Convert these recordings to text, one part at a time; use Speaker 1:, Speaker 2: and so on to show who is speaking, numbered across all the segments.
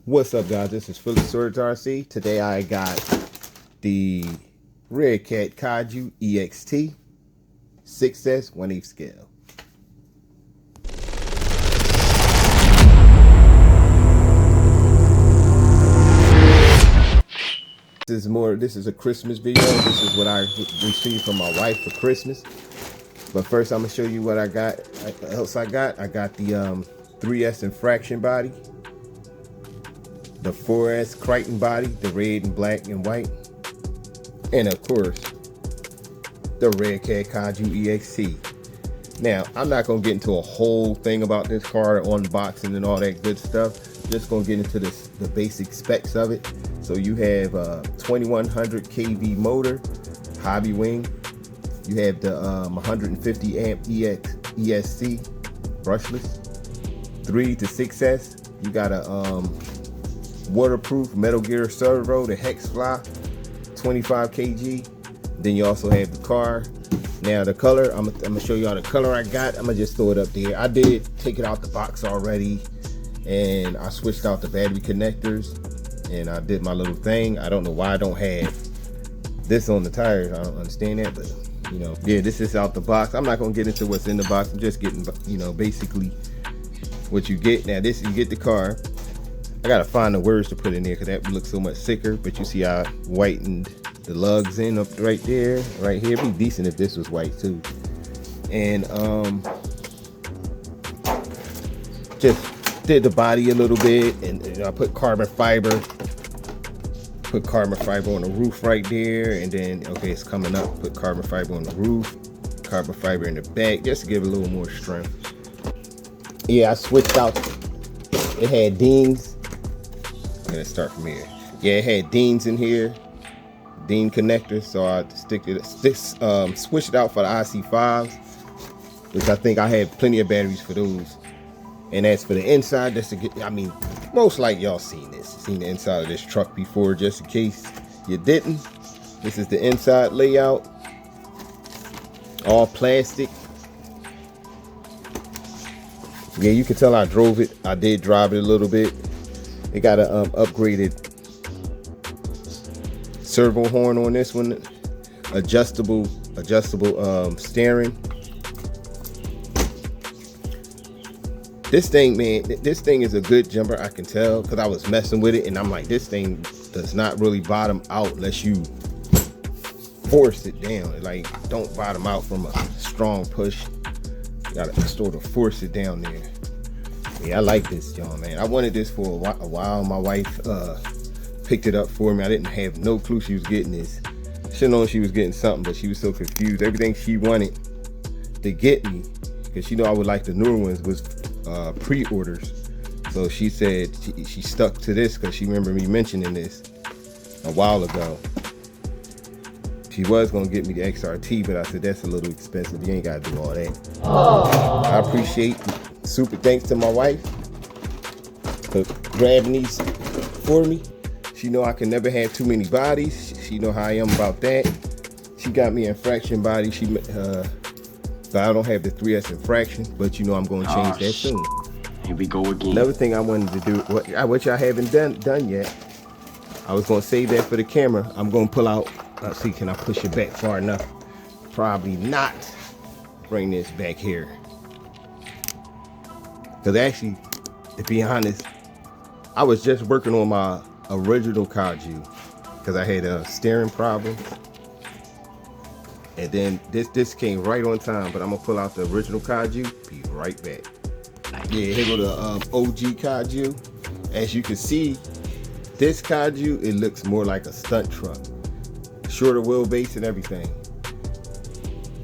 Speaker 1: What's up, guys? This is Phillyswords RC. Today I got the Redcat Kaju EXT 6S 1/8 scale. This is a Christmas video. This is what I received from my wife for Christmas. But first I'm gonna show you what I got. I got the 3S infraction body, the 4S Crichton body, the red and black and white, and of course the Redcat Kaju EXT. Now I'm not gonna get into a whole thing about this car, unboxing and all that good stuff. Just gonna get into the basic specs of it. So you have a 2100 kV motor, Hobbywing. You have the 150 amp ESC brushless, 3 to 6S. You got a waterproof Metal Gear Servo, the Hex Fly, 25 kg. Then you also have the car. Now the color, I'm gonna show y'all the color I got. I'm gonna just throw it up there. I did take it out the box already, and I switched out the battery connectors, and I did my little thing. I don't know why I don't have this on the tires. I don't understand that, but you know, yeah, this is out the box. I'm not gonna get into what's in the box. I'm just getting, you know, basically what you get. Now this, you get the car. I gotta find the words to put in there because that looks so much sicker. But you see how I whitened the lugs in up right there, right here. It'd be decent if this was white too. And just did the body a little bit, and you know, I put carbon fiber. Put carbon fiber on the roof right there, and then okay, it's coming up. Put carbon fiber on the roof, carbon fiber in the back, just to give it a little more strength. Yeah, I switched out. It had dings. Let's start from here. Yeah, it had dings in here, ding connectors. So I switched it out for the IC5s, which I think I had plenty of batteries for those. And as for the inside, just to get, I mean, most like y'all seen the inside of this truck before, just in case you didn't. This is the inside layout, all plastic. Yeah, you can tell I drove it. I did drive it a little bit. It got a upgraded servo horn on this one, adjustable steering. This thing, man, this thing is a good jumper. I can tell because I was messing with it, and I'm like, this thing does not really bottom out unless you force it down. Like, don't bottom out from a strong push. You gotta sort of force it down there. Yeah, I like this, John, man. I wanted this for a while. My wife picked it up for me. I didn't have no clue she was getting this. She known she was getting something, but she was so confused. Everything she wanted to get me, because she know I would like the newer ones, was pre-orders. So she said she stuck to this because she remembered me mentioning this a while ago. She was gonna get me the XRT, but I said that's a little expensive. You ain't gotta do all that. Aww. I appreciate it. Super thanks to my wife for grabbing these for me. She know I can never have too many bodies. She know how I am about that. She got me an infraction body. So I don't have the 3S infraction, but you know I'm going to change that soon.
Speaker 2: Here we go again.
Speaker 1: Another thing I wanted to do, which I haven't done yet, I was going to save that for the camera. I'm going to pull out, let's see, can I push it back far enough? Probably not. Bring this back here. Because actually, to be honest, I was just working on my original Kaju because I had a steering problem. And then this came right on time, but I'm gonna pull out the original Kaju, be right back. Yeah, here go the OG Kaju. As you can see, this Kaju, it looks more like a stunt truck. Shorter wheelbase and everything.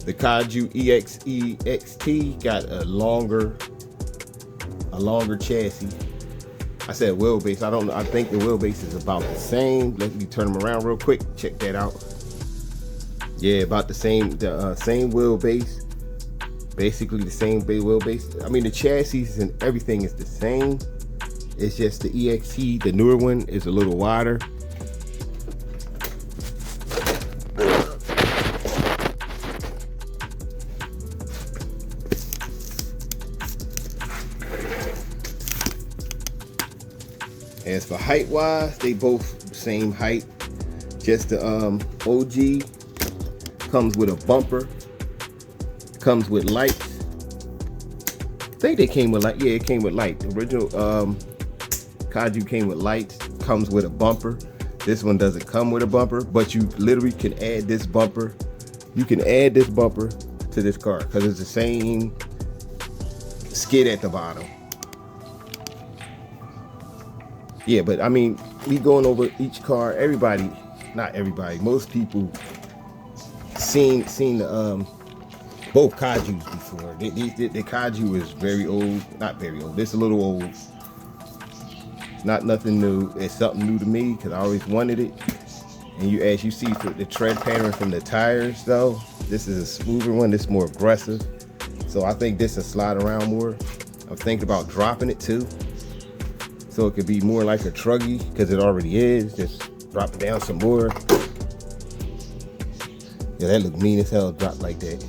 Speaker 1: The Kaju EXT got a longer chassis. I said wheelbase, I don't know, I think the wheelbase is about the same. Let me turn them around real quick, check that out. Yeah, about the same wheelbase. Basically the same wheelbase. I mean, the chassis and everything is the same. It's just the EXT, the newer one, is a little wider. As for height wise, they both same height. Just the OG comes with a bumper, comes with lights. I think they came with light. Yeah, it came with light. The original Kaju came with lights, comes with a bumper. This one doesn't come with a bumper, but you literally can add this bumper. You can add this bumper to this car because it's the same skid at the bottom. Yeah, but I mean, we going over each car. Everybody, not everybody, most people seen the both Kajus before. The Kaju is very old, not very old. It's a little old. It's not nothing new. It's something new to me because I always wanted it. And you, as you see, the tread pattern from the tires, though, this is a smoother one. This is more aggressive. So I think this will slide around more. I'm thinking about dropping it too, so it could be more like a truggy because it already is. Just drop it down some more. Yeah, that look mean as hell. Drop like that.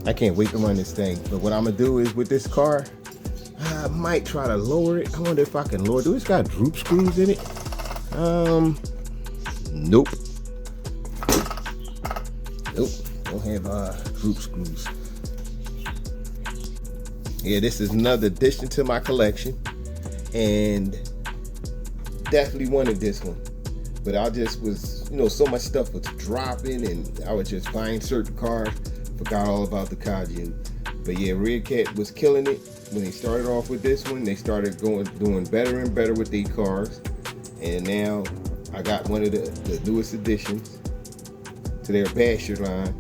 Speaker 1: I can't wait to run this thing. But what I'm gonna do is with this car, I might try to lower it. I wonder if I can lower it. Do it's got droop screws in it? Nope. Nope. Don't have droop screws. Yeah, this is another addition to my collection, and definitely wanted this one. But I just was, you know, so much stuff was dropping, and I was just buying certain cars. Forgot all about the Kaju. But yeah, Redcat was killing it when they started off with this one. They started doing better and better with these cars, and now I got one of the newest additions to their Basher line.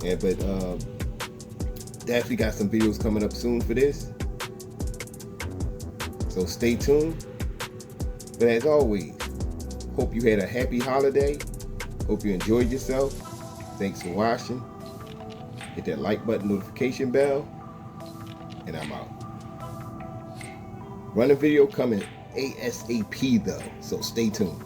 Speaker 1: Yeah, but definitely got some videos coming up soon for this, so stay tuned. But as always, hope you had a happy holiday. Hope you enjoyed yourself. Thanks for watching. Hit that like button, notification bell, and I'm out. Running video coming ASAP though, so stay tuned.